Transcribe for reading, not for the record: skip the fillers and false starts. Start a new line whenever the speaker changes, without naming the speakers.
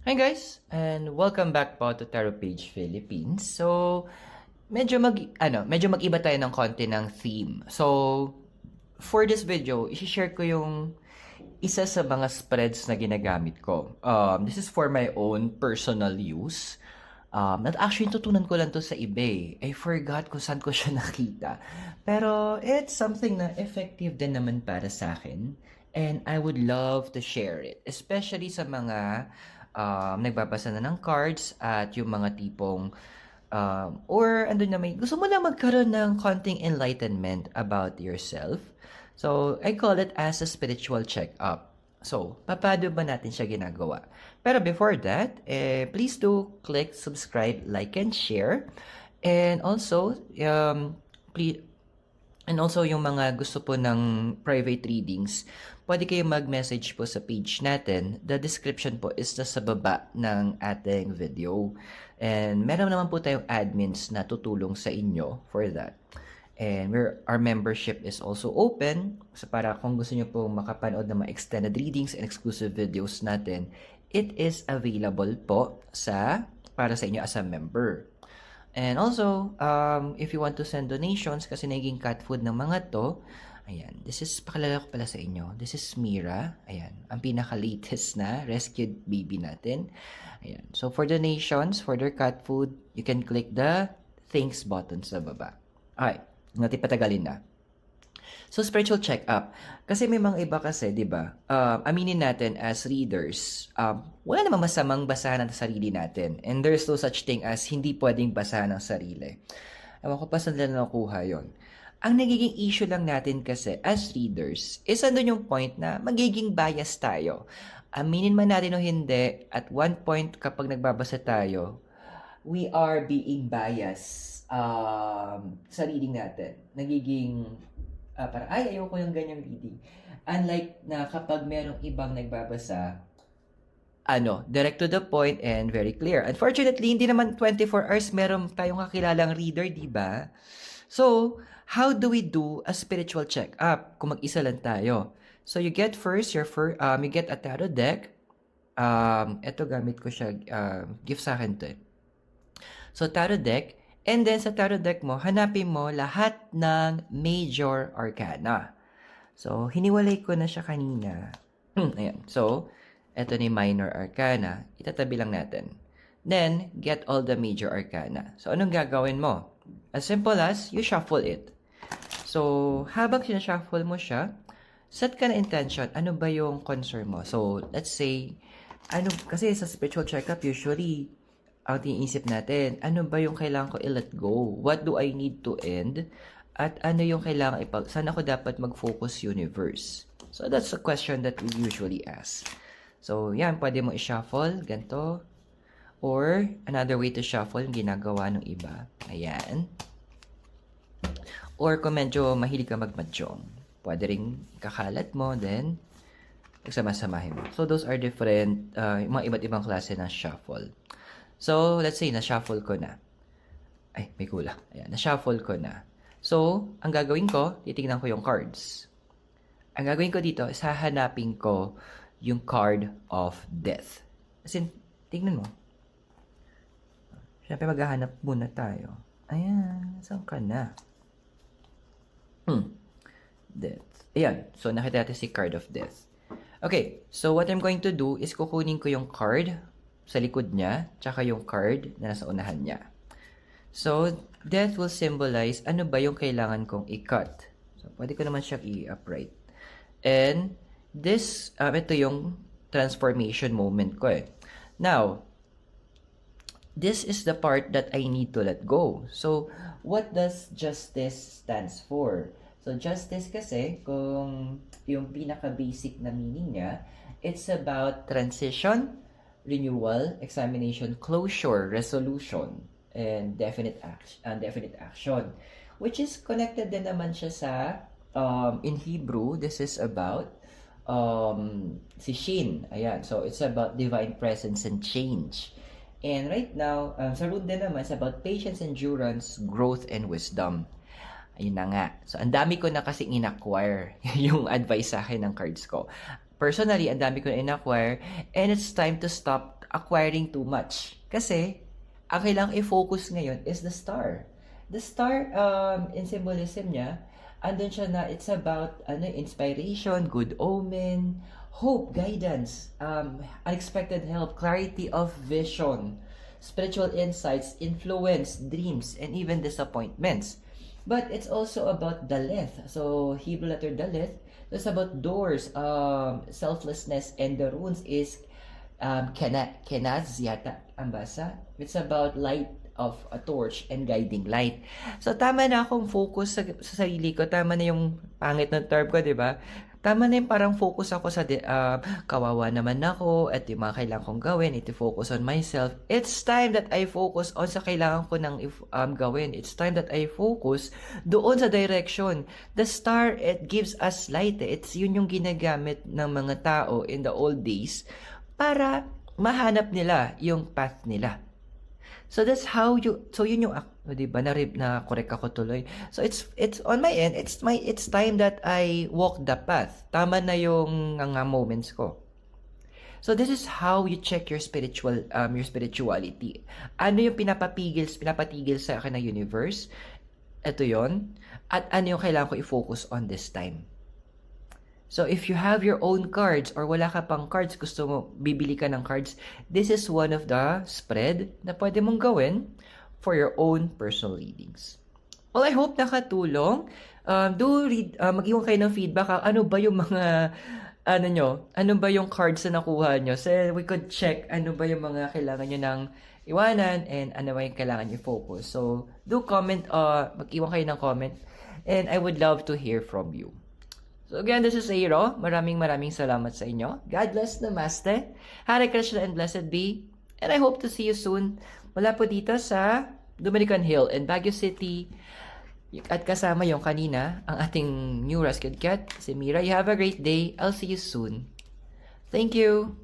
Hi guys, and welcome back po to Tarot Page Philippines. So, medyo mag-iba tayo ng konti ng theme. So, for this video, i-share ko yung isa sa mga spreads na ginagamit ko. This is for my own personal use. At actually, tutunan ko lang to sa eBay. I forgot kung saan ko siya nakita. Pero, it's something na effective din naman para sa akin. And I would love to share it. Especially sa mga nagbabasa na ng cards at yung mga tipong or andun na may gusto mo lang magkaroon ng konting enlightenment about yourself. So, I call it as a spiritual check-up. So, paano ba natin siya ginagawa? Pero before that, please do click subscribe, like, and share. And also, please, and also, yung mga gusto po ng private readings, pwede kayo mag-message po sa page natin. The description po is sa baba ng ating video. And meron naman po tayong admins na tutulong sa inyo for that. And our membership is also open. So para kung gusto nyo po makapanood ng mga extended readings and exclusive videos natin, it is available po para sa inyo as a member. And also, if you want to send donations, kasi naging cat food ng mga to, ayan, pakilala ko pala sa inyo. This is Mira, ayan, ang pinaka-latest na rescued baby natin. Ayan, so for donations, for their cat food, you can click the thanks button sa baba. Okay, natin patagalin na. So, spiritual check-up. Kasi may mga iba kasi, di ba? Aminin natin as readers, wala namang masamang basahan ang sarili natin. And there's no such thing as hindi pwedeng basahan ang sarili. Ewan ko pa saan nila nakuha yun. Ang nagiging issue lang natin kasi as readers, is andun yung point na magiging bias tayo. Aminin man natin o hindi, at one point kapag nagbabasa tayo, we are being biased sa reading natin. Nagiging parang, ayoko yung ganyang reading. Unlike na kapag merong ibang nagbabasa, direct to the point and very clear. Unfortunately, hindi naman 24 hours meron tayong kakilalang reader, di ba? So, how do we do a spiritual check-up kung mag-isa lang tayo? So, you get you get a tarot deck. Ito gamit ko siya, gift sa akin to. So, tarot deck. And then sa tarot deck mo, hanapin mo lahat ng major arcana. So, hiniwalay ko na siya kanina. Ayan. So, eto ni minor arcana. Itatabi lang natin. Then, get all the major arcana. So, anong gagawin mo? As simple as, you shuffle it. So, habang sinashuffle mo siya, set ka na intention. Ano ba yung concern mo? So, let's say, kasi sa spiritual checkup, usually, ang tiniisip natin, ano ba yung kailangan ko i-let go? What do I need to end? At ano yung kailangan saan ako dapat mag-focus universe? So, that's a question that we usually ask. So, yan, pwede mo i-shuffle, ganito. Or, another way to shuffle, ginagawa ng iba. Ayan. Or, kung medyo mahilig ka mag-mahjong, pwede rin kakalat mo, then, nagsama-samahin mo. So, those are different, mga iba't ibang klase ng shuffle. So, let's say, na-shuffle ko na. Ay, may kulang. Ayan, na-shuffle ko na. So, ang gagawin ko, titignan ko yung cards. Ang gagawin ko dito, is hahanapin ko yung card of death. As in, tignan mo. Siyempre, maghahanap muna tayo. Ayan, saan ka na? Death. Ayan, so nakita natin si card of death. Okay, so what I'm going to do is kukunin ko yung card sa likod niya, tsaka yung card na nasa unahan niya. So, death will symbolize ano ba yung kailangan kong i-cut. So, pwede ko naman siyang i-upright. And, ito yung transformation moment ko eh. Now, this is the part that I need to let go. So, what does justice stands for? So, justice kasi, kung yung pinaka-basic na meaning niya, it's about transition, renewal, examination, closure, resolution, and definite action, which is connected din naman siya sa in Hebrew, this is about si Shin. Ayan, so it's about divine presence and change. And right now, sa root din naman, it's about patience, endurance, growth, and wisdom. Ayun na nga. So, ang dami ko na kasing in-acquire yung advice sa akin ng cards ko. Personally, ang dami ko na in-acquire, and it's time to stop acquiring too much. Kasi, ang kailangang i-focus ngayon is the star. The star, in symbolism niya, andun siya na it's about inspiration, good omen, hope, guidance, unexpected help, clarity of vision, spiritual insights, influence, dreams, and even disappointments. But it's also about Daleth. So, Hebrew letter Daleth, it's about doors, selflessness, and the runes is Kenaz yata ang basa. It's about light of a torch and guiding light. So, tama na akong focus sa sarili ko. Tama na yung pangit ng term ko, di ba? Tama na yung parang focus ako sa kawawa naman ako at yung mga kailangan kong gawin, ito focus on myself. It's time that I focus on sa kailangan ko nang gawin. It's time that I focus doon sa direction. The star, it gives us light. It's yun yung ginagamit ng mga tao in the old days para mahanap nila yung path nila. So that's how yun yung di ba na correct ako tuloy. So it's on my end, it's time that I walk the path. Tama na yung moments ko. So this is how you check your spirituality. Ano yung pinapatigil sa akin ng universe? Ito yon. At ano yung kailangan ko i-focus on this time? So, if you have your own cards or wala ka pang cards, gusto mo, bibili ka ng cards, this is one of the spread na pwede mong gawin for your own personal readings. Well, I hope nakatulong. Do read, mag-iwan kayo ng feedback. Ano ba yung mga, ano ba yung cards na nakuha nyo? So, we could check ano ba yung mga kailangan nyo ng iwanan and ano ba yung kailangan nyo focus. So, do comment, mag-iwan kayo ng comment and I would love to hear from you. So again, this is Airo. Maraming salamat sa inyo. God bless, Namaste. Hare Krishna and blessed be. And I hope to see you soon. Mula po dito sa Dominican Hill in Baguio City. At kasama yung kanina, ang ating new rescued cat, si Mira. You have a great day. I'll see you soon. Thank you.